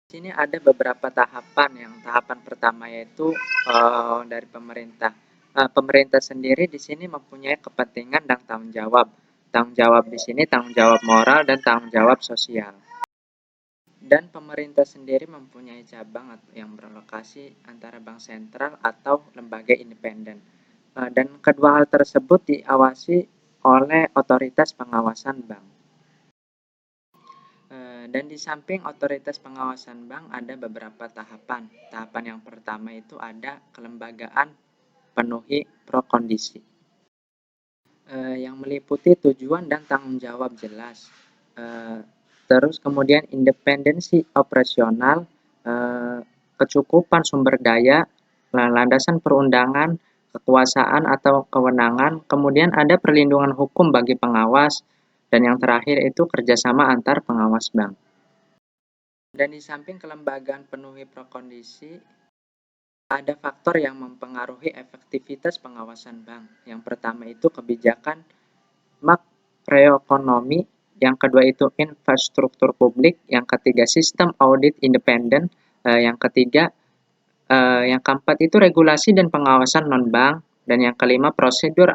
Di sini ada beberapa tahapan. Yang tahapan pertama yaitu dari pemerintah. Pemerintah sendiri di sini mempunyai kepentingan dan tanggung jawab. Tanggung jawab di sini tanggung jawab moral dan tanggung jawab sosial. Dan pemerintah sendiri mempunyai cabang yang berlokasi antara bank sentral atau lembaga independen. Dan kedua hal tersebut diawasi oleh otoritas pengawasan bank. Dan di samping otoritas pengawasan bank ada beberapa tahapan. Tahapan yang pertama itu ada kelembagaan penuhi prakondisi, yang meliputi tujuan dan tanggung jawab jelas. Terus kemudian independensi operasional, kecukupan sumber daya, landasan perundangan, kekuasaan atau kewenangan, kemudian ada perlindungan hukum bagi pengawas, dan yang terakhir itu kerjasama antar pengawas bank. Dan di samping kelembagaan penuhi prakondisi, ada faktor yang mempengaruhi efektivitas pengawasan bank. Yang pertama itu kebijakan makroekonomi, yang kedua itu infrastruktur publik, yang ketiga sistem audit independen, yang ketiga yang keempat itu regulasi dan pengawasan non-bank, dan yang kelima prosedur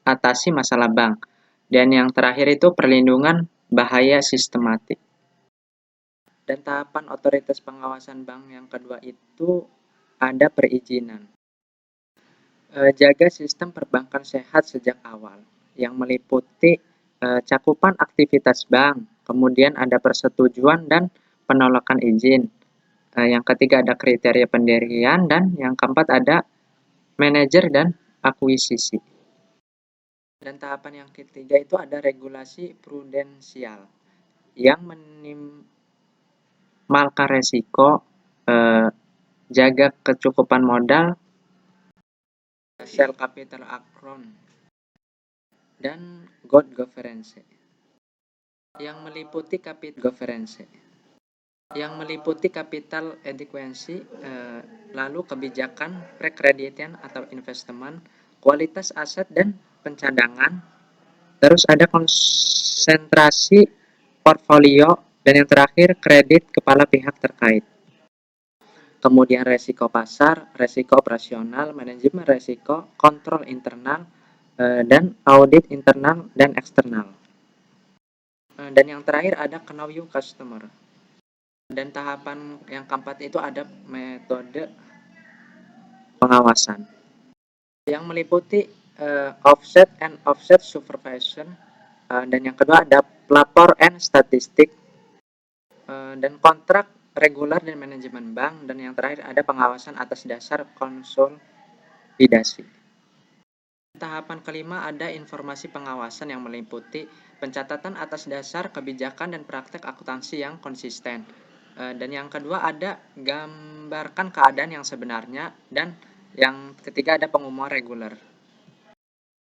atasi masalah bank, dan yang terakhir itu perlindungan bahaya sistematik. Dan tahapan otoritas pengawasan bank yang kedua itu ada perizinan. Jaga sistem perbankan sehat sejak awal, yang meliputi cakupan aktivitas bank, kemudian ada persetujuan dan penolakan izin. Yang ketiga ada kriteria pendirian, dan yang keempat ada manajer dan akuisisi. Dan tahapan yang ketiga itu ada regulasi prudensial, yang minimalkan resiko, jaga kecukupan modal, share capital upfront, dan good governance, yang meliputi capital adequacy, lalu kebijakan pre-kreditan atau investment, kualitas aset dan pencadangan, terus ada konsentrasi portfolio, dan yang terakhir kredit kepada pihak terkait. Kemudian resiko pasar, resiko operasional, manajemen resiko, kontrol internal, dan audit internal dan eksternal. Dan yang terakhir ada know your customer. Dan tahapan yang keempat itu ada metode pengawasan, yang meliputi offset and offset supervision, dan yang kedua ada pelapor and statistik, dan kontrak reguler dan manajemen bank, dan yang terakhir ada pengawasan atas dasar konsolidasi. Tahapan kelima ada informasi pengawasan yang meliputi pencatatan atas dasar kebijakan dan praktek akuntansi yang konsisten. Dan yang kedua ada gambarkan keadaan yang sebenarnya, dan yang ketiga ada pengumuman reguler.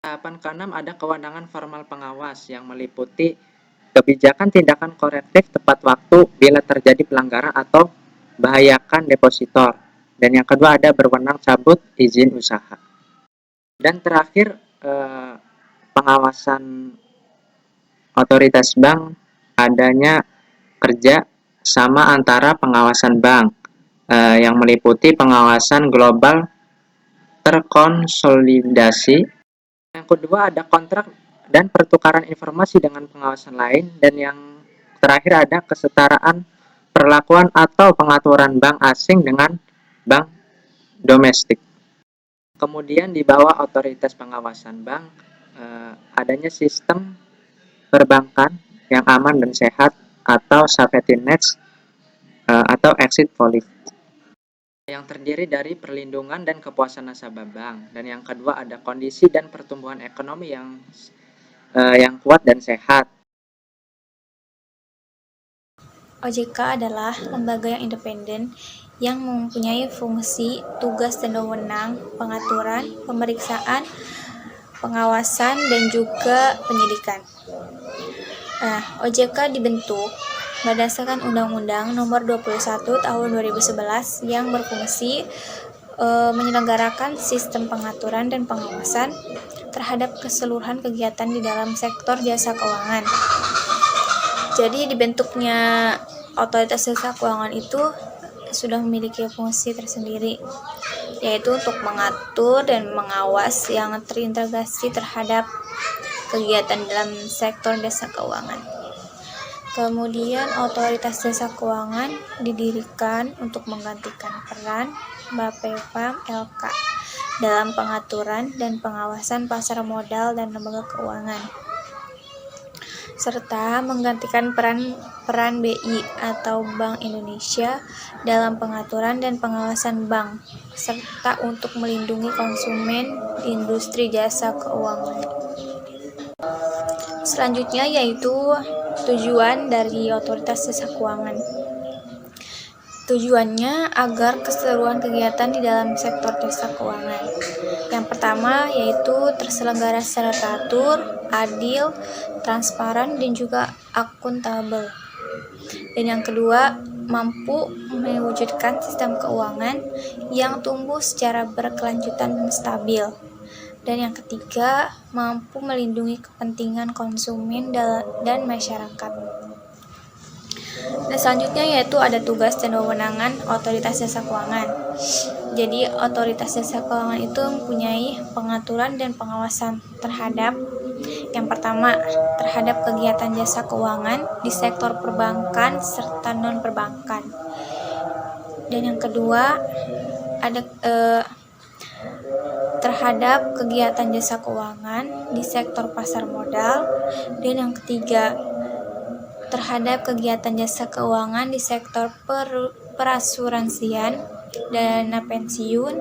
Tahapan keenam ada kewenangan formal pengawas yang meliputi kebijakan tindakan korektif tepat waktu bila terjadi pelanggaran atau bahayakan depositor. Dan yang kedua ada berwenang cabut izin usaha. Dan terakhir pengawasan otoritas bank adanya kerja sama antara pengawasan bank, yang meliputi pengawasan global terkonsolidasi. Yang kedua ada kontrak dan pertukaran informasi dengan pengawasan lain, dan yang terakhir ada kesetaraan perlakuan atau pengaturan bank asing dengan bank domestik. Kemudian di bawah otoritas pengawasan bank adanya sistem perbankan yang aman dan sehat atau safety nets, atau exit policy, yang terdiri dari perlindungan dan kepuasan nasabah bank. Dan yang kedua ada kondisi dan pertumbuhan ekonomi yang kuat dan sehat. OJK adalah lembaga yang independen yang mempunyai fungsi, tugas, dan wewenang pengaturan, pemeriksaan, pengawasan, dan juga penyidikan. OJK dibentuk berdasarkan Undang-Undang Nomor 21 Tahun 2011 yang berfungsi menyelenggarakan sistem pengaturan dan pengawasan terhadap keseluruhan kegiatan di dalam sektor jasa keuangan. Jadi dibentuknya otoritas jasa keuangan itu sudah memiliki fungsi tersendiri, yaitu untuk mengatur dan mengawas yang terintegrasi terhadap kegiatan dalam sektor jasa keuangan. Kemudian otoritas jasa keuangan didirikan untuk menggantikan peran Bapepam LK dalam pengaturan dan pengawasan pasar modal dan lembaga keuangan, serta menggantikan peran BI atau Bank Indonesia dalam pengaturan dan pengawasan bank, serta untuk melindungi konsumen di industri jasa keuangan. Selanjutnya yaitu tujuan dari otoritas jasa keuangan. Tujuannya agar keseluruhan kegiatan di dalam sektor jasa keuangan. Yang pertama yaitu terselenggara secara teratur, adil, transparan, dan juga akuntabel. Dan yang kedua, mampu mewujudkan sistem keuangan yang tumbuh secara berkelanjutan dan stabil. Dan yang ketiga, mampu melindungi kepentingan konsumen dan masyarakat. Nah, selanjutnya yaitu ada tugas dan wewenangan otoritas jasa keuangan. Jadi, otoritas jasa keuangan itu mempunyai pengaturan dan pengawasan terhadap yang pertama, terhadap kegiatan jasa keuangan di sektor perbankan serta non-perbankan. Dan yang kedua, ada terhadap kegiatan jasa keuangan di sektor pasar modal. Dan yang ketiga, terhadap kegiatan jasa keuangan di sektor perasuransian, dana pensiun,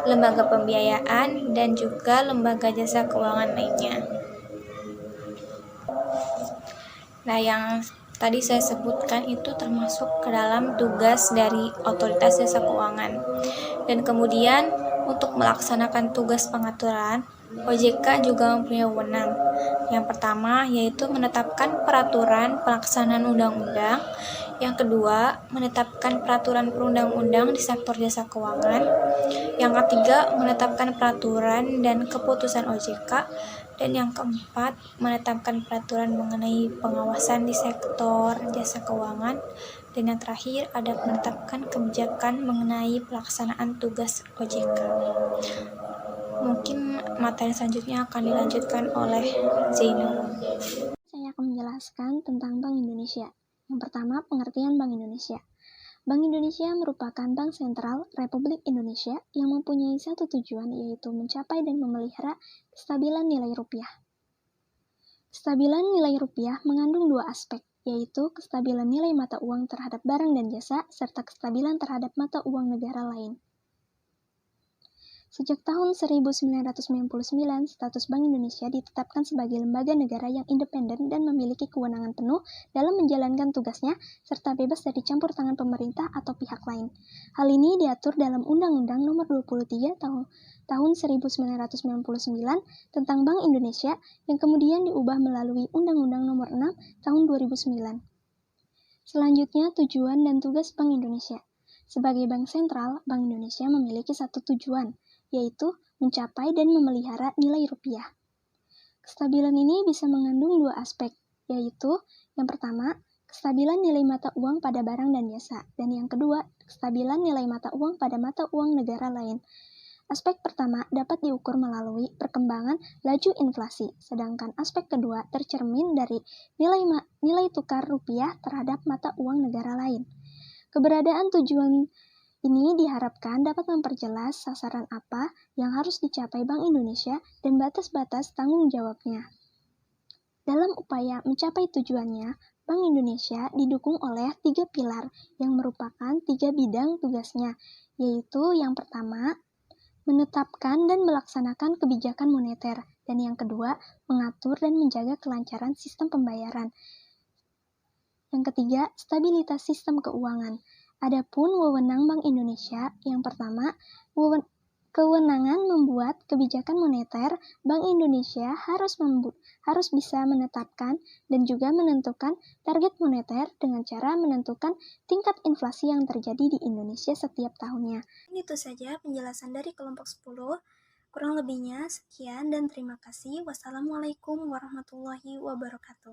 lembaga pembiayaan, dan juga lembaga jasa keuangan lainnya. Nah, yang tadi saya sebutkan itu termasuk ke dalam tugas dari otoritas jasa keuangan. Dan kemudian untuk melaksanakan tugas pengaturan, OJK juga mempunyai wewenang. Yang pertama yaitu menetapkan peraturan pelaksanaan undang-undang. Yang kedua, menetapkan peraturan perundang-undang di sektor jasa keuangan. Yang ketiga, menetapkan peraturan dan keputusan OJK. Dan yang keempat, menetapkan peraturan mengenai pengawasan di sektor jasa keuangan. Dan yang terakhir, ada menetapkan kebijakan mengenai pelaksanaan tugas OJK. Mungkin materi selanjutnya akan dilanjutkan oleh Zainal. Saya akan menjelaskan tentang Bank Indonesia. Yang pertama, pengertian Bank Indonesia. Bank Indonesia merupakan bank sentral Republik Indonesia yang mempunyai satu tujuan, yaitu mencapai dan memelihara kestabilan nilai rupiah. Kestabilan nilai rupiah mengandung dua aspek, yaitu kestabilan nilai mata uang terhadap barang dan jasa, serta kestabilan terhadap mata uang negara lain. Sejak tahun 1999, status Bank Indonesia ditetapkan sebagai lembaga negara yang independen dan memiliki kewenangan penuh dalam menjalankan tugasnya, serta bebas dari campur tangan pemerintah atau pihak lain. Hal ini diatur dalam Undang-Undang Nomor 23 tahun 1999 tentang Bank Indonesia yang kemudian diubah melalui Undang-Undang Nomor 6 tahun 2009. Selanjutnya, tujuan dan tugas Bank Indonesia. Sebagai bank sentral, Bank Indonesia memiliki satu tujuan, yaitu mencapai dan memelihara nilai rupiah. Kestabilan ini bisa mengandung dua aspek, yaitu yang pertama, kestabilan nilai mata uang pada barang dan jasa, dan yang kedua, kestabilan nilai mata uang pada mata uang negara lain. Aspek pertama dapat diukur melalui perkembangan laju inflasi, sedangkan aspek kedua tercermin dari nilai tukar rupiah terhadap mata uang negara lain. Keberadaan tujuan ini diharapkan dapat memperjelas sasaran apa yang harus dicapai Bank Indonesia dan batas-batas tanggung jawabnya. Dalam upaya mencapai tujuannya, Bank Indonesia didukung oleh 3 pilar yang merupakan 3 bidang tugasnya, yaitu yang pertama, menetapkan dan melaksanakan kebijakan moneter, dan yang kedua, mengatur dan menjaga kelancaran sistem pembayaran. Yang ketiga, stabilitas sistem keuangan. Adapun wewenang Bank Indonesia, yang pertama, kewenangan membuat kebijakan moneter. Bank Indonesia harus bisa menetapkan dan juga menentukan target moneter dengan cara menentukan tingkat inflasi yang terjadi di Indonesia setiap tahunnya. Itu saja penjelasan dari kelompok 10. Kurang lebihnya sekian dan terima kasih. Wassalamualaikum warahmatullahi wabarakatuh.